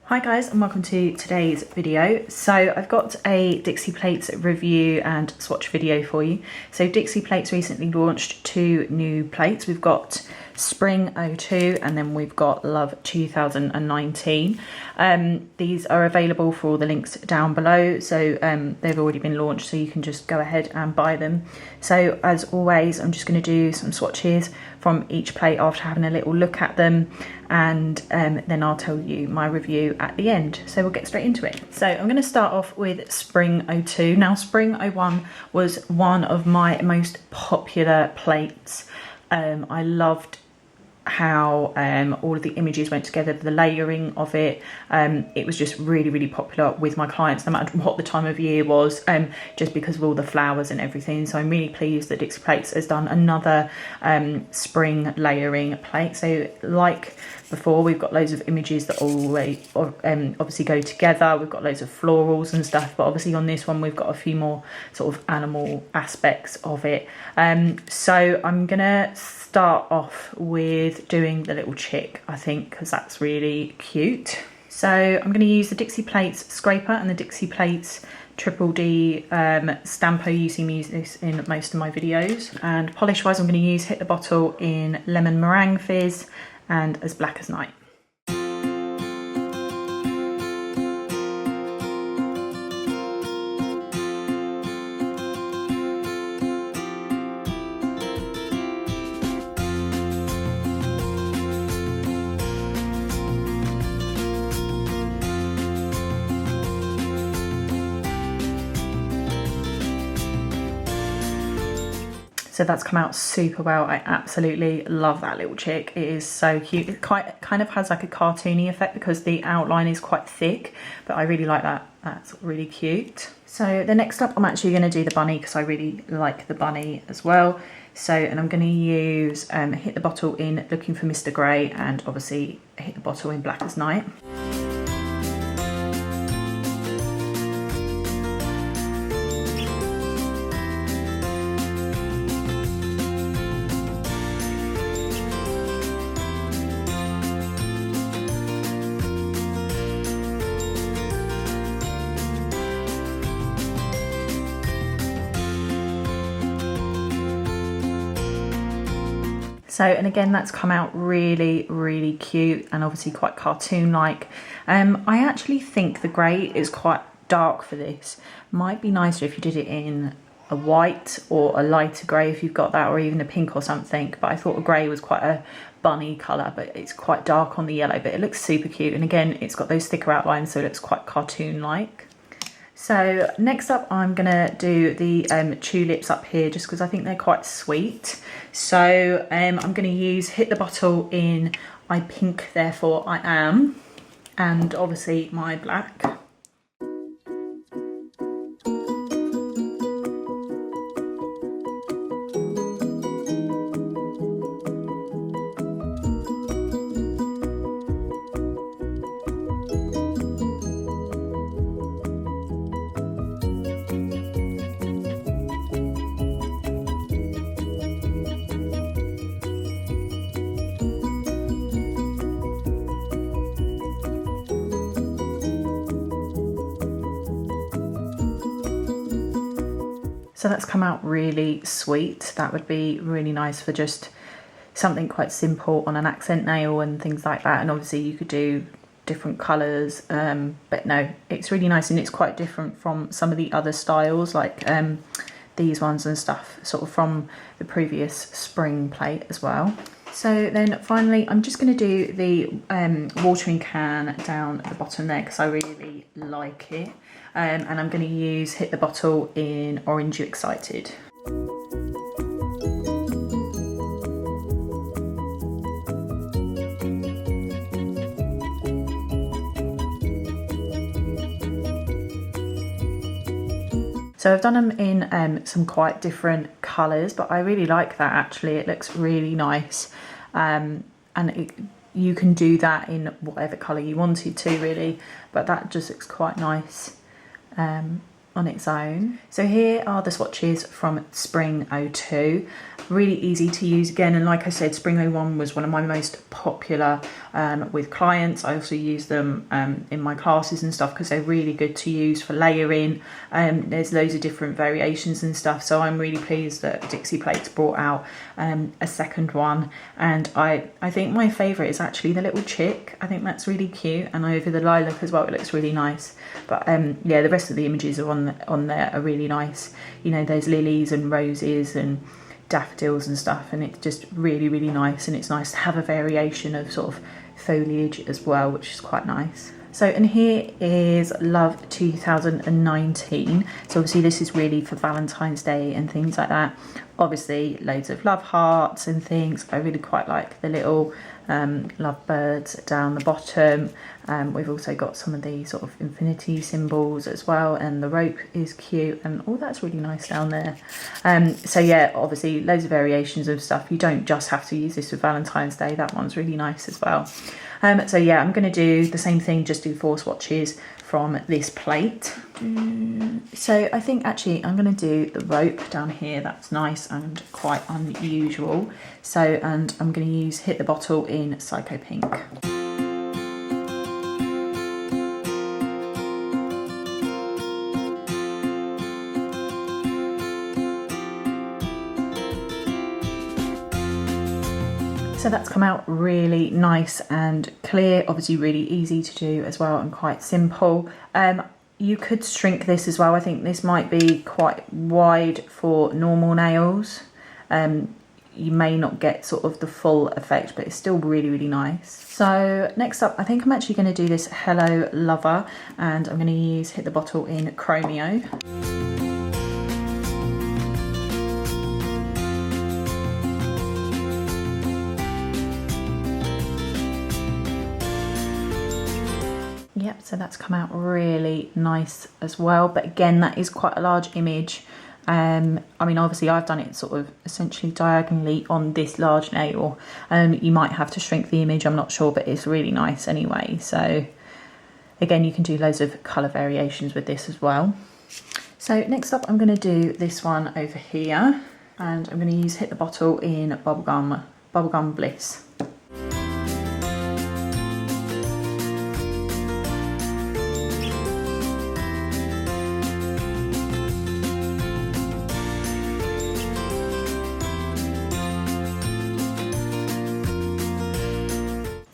Hi guys, and welcome to today's video. So I've got a Dixie Plates review and swatch video for you. So Dixie Plates recently launched 2 new plates. We've got Spring 02 and then we've got Love 2019. These are available for all the links down below. So they've already been launched, so you can just go ahead and buy them. So as always, I'm just going to do some swatches from each plate after having a little look at them, and then I'll tell you my review at the end. So we'll get straight into it. So I'm going to start off with Spring 02. Now Spring 01 was one of my most popular plates. I loved how all of the images went together, the layering of it. It was just really popular with my clients, no matter what the time of year was, just because of all the flowers and everything. So I'm really pleased that Dixie Plates has done another spring layering plate. So like before, we've got loads of images that always obviously go together. We've got loads of florals and stuff, but obviously on this one we've got a few more sort of animal aspects of it. So I'm gonna start off with doing the little chick, I think, because that's really cute. So I'm going to use the Dixie Plates scraper and the Dixie Plates Triple D Stampo. You see me use this in most of my videos. And polish wise, I'm going to use Hit the Bottle in Lemon Meringue Fizz and As Black as Night. So that's come out super well. I absolutely love that little chick. It is so cute. It kind of has like a cartoony effect because the outline is quite thick, but I really like that. That's really cute. So the next up, I'm actually going to do the bunny because I really like the bunny as well. So, and I'm going to use Hit the Bottle in Looking for Mr. Grey and obviously Hit the Bottle in Black as Night. So, and again, that's come out really cute and obviously quite cartoon-like. I actually think the grey is quite dark for this. Might be nicer if you did it in a white or a lighter grey if you've got that, or even a pink or something. But I thought a grey was quite a bunny colour, but it's quite dark on the yellow, but it looks super cute. And again, it's got those thicker outlines, so it looks quite cartoon-like. So next up, I'm gonna do the tulips up here just because I think they're quite sweet. So I'm gonna use Hit the Bottle in I Pink Therefore I Am, and obviously my black. So that's come out really sweet. That would be really nice for just something quite simple on an accent nail and things like that. And obviously you could do different colours, but no, it's really nice, and it's quite different from some of the other styles, like these ones and stuff, sort of from the previous spring plate as well. So then finally, I'm just going to do the watering can down at the bottom there because I really like it. And I'm going to use Hit the Bottle in Orange You Excited. So I've done them in some quite different colours, but I really like that actually. It looks really nice. And you can do that in whatever colour you wanted to really, but that just looks quite nice. on its own. So here are the swatches from Spring 02. Really easy to use again, and like I said, Spring 01 was one of my most popular with clients. I also use them in my classes and stuff because they're really good to use for layering. There's loads of different variations and stuff, so I'm really pleased that Dixie Plates brought out a second one. And I think my favourite is actually the little chick. I think that's really cute, and over the lilac as well, it looks really nice. But yeah, the rest of the images are on there are really nice. You know, there's lilies and roses and daffodils and stuff, and it's just really, really nice. And it's nice to have a variation of sort of foliage as well, which is quite nice. So, and here is Love 2019. So obviously this is really for Valentine's Day and things like that. Obviously loads of love hearts and things. I really quite like the little lovebirds down the bottom. We've also got some of these sort of infinity symbols as well, and the rope is cute, and all that's really nice down there. So yeah, obviously loads of variations of stuff. You don't just have to use this for Valentine's Day. That one's really nice as well. So yeah, I'm going to do the same thing, just do 4 swatches from this plate. So I think actually I'm going to do the rope down here. That's nice and quite unusual. So, and I'm going to use Hit the Bottle in Psycho Pink. So that's come out really nice and clear, obviously really easy to do as well, and quite simple. You could shrink this as well. I think this might be quite wide for normal nails. You may not get sort of the full effect, but it's still really, really nice. So next up, I think I'm actually going to do this Hello Lover, and I'm going to use Hit the Bottle in Chromio. Yep, so that's come out really nice as well. But again, that is quite a large image. I mean, obviously I've done it sort of essentially diagonally on this large nail. You might have to shrink the image, I'm not sure, but it's really nice anyway. So again, you can do loads of colour variations with this as well. So next up, I'm going to do this one over here, and I'm going to use Hit the Bottle in Bubblegum Bliss.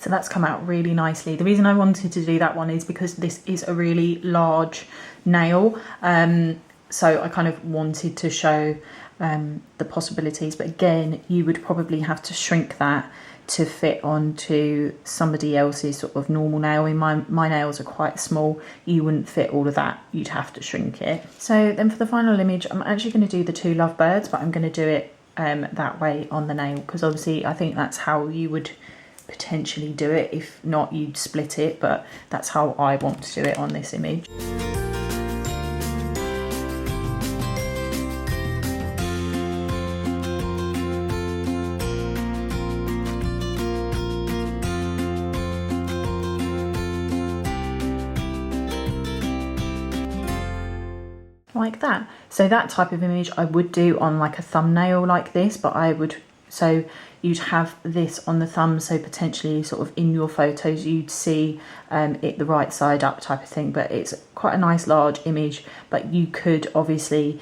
So that's come out really nicely. The reason I wanted to do that one is because this is a really large nail. So I kind of wanted to show the possibilities, but again, you would probably have to shrink that to fit onto somebody else's sort of normal nail. My nails are quite small. You wouldn't fit all of that. You'd have to shrink it. So then for the final image, I'm actually going to do the 2 lovebirds, but I'm going to do it that way on the nail, because obviously I think that's how you would potentially do it. If not, you'd split it, but that's how I want to do it on this image. Like that. So that type of image I would do on like a thumbnail like this, but I would, so you'd have this on the thumb, so potentially sort of in your photos you'd see it the right side up type of thing. But it's quite a nice large image, but you could obviously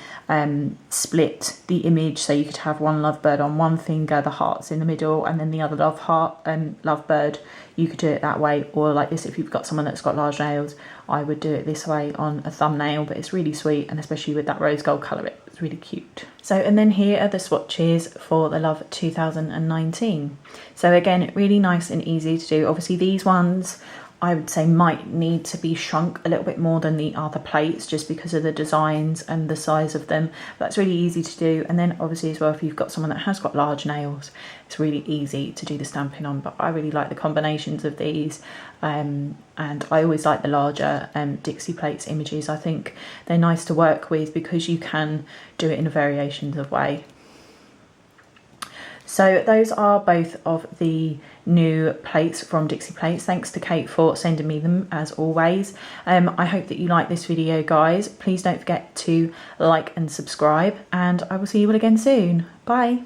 split the image, so you could have one lovebird on one finger, the heart's in the middle, and then the other lovebird. You could do it that way, or like this if you've got someone that's got large nails. I would do it this way on a thumbnail, but it's really sweet, and especially with that rose gold colour, it's really cute. So, and then here are the swatches for the Love 2019. So again, really nice and easy to do. Obviously these ones I would say might need to be shrunk a little bit more than the other plates, just because of the designs and the size of them. But that's really easy to do. And then obviously as well, if you've got someone that has got large nails, it's really easy to do the stamping on. But I really like the combinations of these, and I always like the larger Dixie Plates images. I think they're nice to work with because you can do it in variations of way. So those are both of the new plates from Dixie Plates. Thanks to Kate for sending me them as always. I hope that you like this video, guys. Please don't forget to like and subscribe, and I will see you all again soon. Bye.